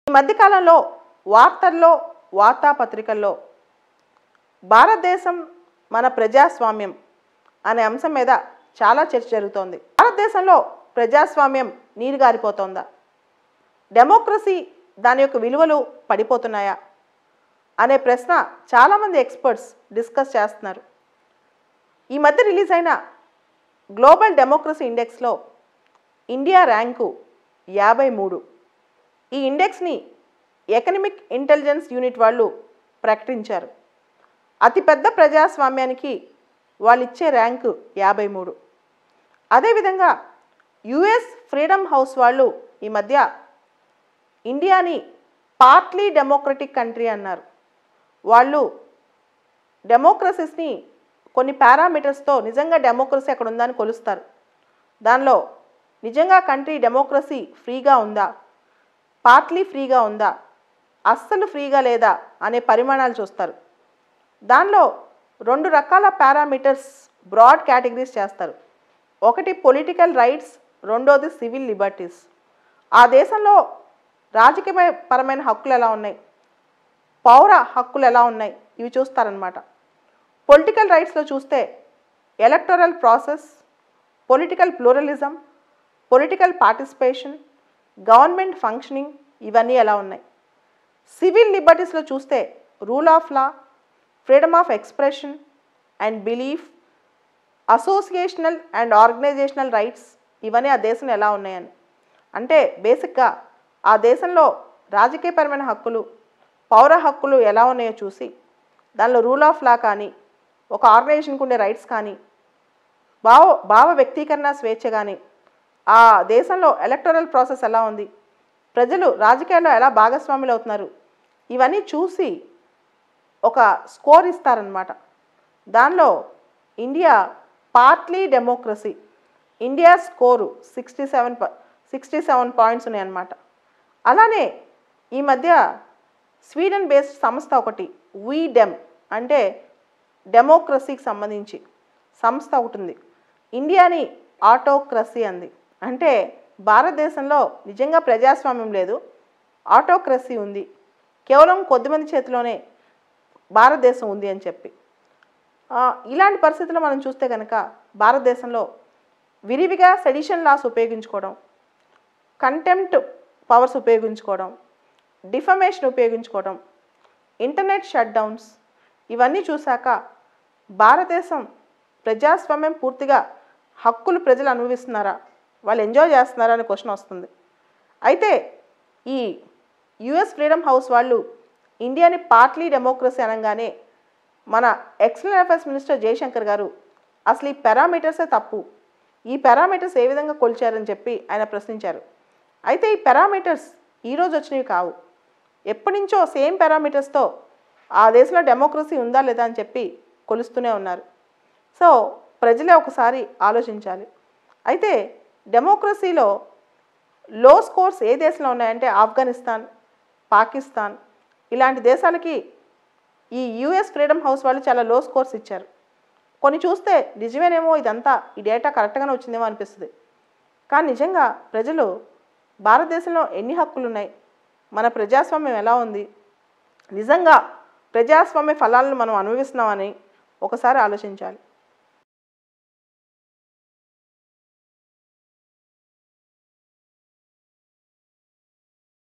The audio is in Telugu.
ఈ మధ్యకాలంలో వార్తల్లో వార్తాపత్రికల్లో భారతదేశం మన ప్రజాస్వామ్యం అనే అంశం మీద చాలా చర్చ జరుగుతోంది. భారతదేశంలో ప్రజాస్వామ్యం నీరుగారిపోతోందా? డెమోక్రసీ దాని యొక్క విలువలు పడిపోతున్నాయా అనే ప్రశ్న చాలామంది ఎక్స్పర్ట్స్ డిస్కస్ చేస్తున్నారు. ఈ మధ్య రిలీజ్ అయిన గ్లోబల్ డెమోక్రసీ ఇండెక్స్లో ఇండియా ర్యాంకు 53. ఈ ఇండెక్స్ని ఎకనమిక్ ఇంటెలిజెన్స్ యూనిట్ వాళ్ళు ప్రకటించారు. అతిపెద్ద ప్రజాస్వామ్యానికి వాళ్ళు ఇచ్చే ర్యాంకు 53. అదేవిధంగా యుఎస్ ఫ్రీడమ్ హౌస్ వాళ్ళు ఈ మధ్య ఇండియాని పార్ట్లీ డెమోక్రటిక్ కంట్రీ అన్నారు. వాళ్ళు డెమోక్రసీస్ని కొన్ని పారామీటర్స్తో నిజంగా డెమోక్రసీ అక్కడ ఉందని కొలుస్తారు. దానిలో నిజంగా కంట్రీ డెమోక్రసీ ఫ్రీగా ఉందా, పార్ట్లీ ఫ్రీగా ఉందా, అస్సలు ఫ్రీగా లేదా అనే పరిమాణాలు చూస్తారు. దానిలో 2 రకాల పారామీటర్స్ బ్రాడ్ కేటగిరీస్ చేస్తారు. ఒకటి పొలిటికల్ రైట్స్, రెండోది సివిల్ లిబర్టీస్. ఆ దేశంలో రాజకీయపరమైన హక్కులు ఎలా ఉన్నాయి, పౌర హక్కులు ఎలా ఉన్నాయి, ఇవి చూస్తారనమాట. పొలిటికల్ రైట్స్లో చూస్తే electoral process, political pluralism, political participation, government functioning ఇవన్నీ ఎలా ఉన్నాయి. సివిల్ లిబర్టీస్లో చూస్తే rule of law, freedom of expression and belief, associational and organisational rights ఇవన్నీ ఆ దేశంలో ఎలా ఉన్నాయని. అంటే బేసిక్గా ఆ దేశంలో రాజకీయపరమైన హక్కులు, పౌర హక్కులు ఎలా ఉన్నాయో చూసి దానిలో రూల్ ఆఫ్ లా కానీ, ఒక ఆర్గనైజేషన్కి ఉండే రైట్స్ కానీ, భావ వ్యక్తీకరణ స్వేచ్ఛ కానీ, ఆ దేశంలో ఎలక్టోరల్ ప్రాసెస్ ఎలా ఉంది, ప్రజలు రాజకీయాల్లో ఎలా భాగస్వాములు అవుతున్నారు, ఇవన్నీ చూసి ఒక స్కోర్ ఇస్తారనమాట. దానిలో India partly democracy, India score 67 points ఉన్నాయన్నమాట. అలానే ఈ మధ్య స్వీడన్ బేస్డ్ సంస్థ ఒకటి వీడెమ్ అంటే డెమోక్రసీకి సంబంధించి సంస్థ ఒకటి ఉంది. ఇండియాని ఆటోక్రసీ అంది. అంటే భారతదేశంలో నిజంగా ప్రజాస్వామ్యం లేదు, ఆటోక్రసీ ఉంది, కేవలం కొద్దిమంది చేతిలోనే భారతదేశం ఉంది అని చెప్పి. ఇలాంటి పరిస్థితుల్లో మనం చూస్తే కనుక భారతదేశంలో విరివిగా సెడిషన్ లాస్ ఉపయోగించుకోవడం, కంటెంప్ట్ పవర్స్ ఉపయోగించుకోవడం, డిఫమేషన్ ఉపయోగించుకోవడం, ఇంటర్నెట్ షట్ డౌన్స్ ఇవన్నీ చూశాక భారతదేశం ప్రజాస్వామ్యం పూర్తిగా హక్కులు ప్రజలు అనుభవిస్తున్నారా, వాళ్ళు ఎంజాయ్ చేస్తున్నారా అనే క్వశ్చన్ వస్తుంది. అయితే ఈ యుఎస్ ఫ్రీడమ్ హౌస్ వాళ్ళు ఇండియాని పార్ట్లీ డెమోక్రసీ అనగానే మన ఎక్స్టర్నల్ అఫైర్స్ మినిస్టర్ జయశంకర్ గారు అసలు ఈ పారామీటర్సే తప్పు, ఈ పారామీటర్స్ ఏ విధంగా కొలిచారని చెప్పి ఆయన ప్రశ్నించారు. అయితే ఈ పారామీటర్స్ ఈరోజు వచ్చినవి కావు, ఎప్పటి నుంచో సేమ్ పారామీటర్స్తో ఆ దేశంలో డెమోక్రసీ ఉందా లేదా అని చెప్పి కొలుస్తూనే ఉన్నారు. సో ప్రజలే ఒకసారి ఆలోచించాలి. అయితే డెమోక్రసీలో లో స్కోర్స్ ఏ దేశంలో ఉన్నాయంటే ఆఫ్ఘనిస్తాన్, పాకిస్తాన్ ఇలాంటి దేశాలకి ఈ యుఎస్ ఫ్రీడమ్ హౌస్ వాళ్ళు చాలా లో స్కోర్స్ ఇచ్చారు. కొన్ని చూస్తే నిజమేనేమో ఇదంతా ఈ డేటా కరెక్ట్గానే వచ్చిందేమో అనిపిస్తుంది. కానీ నిజంగా ప్రజలు భారతదేశంలో ఎన్ని హక్కులు ఉన్నాయి, మన ప్రజాస్వామ్యం ఎలా ఉంది, నిజంగా ప్రజాస్వామ్య ఫలాలను మనం అనుభవిస్తున్నామని ఒకసారి ఆలోచించాలి.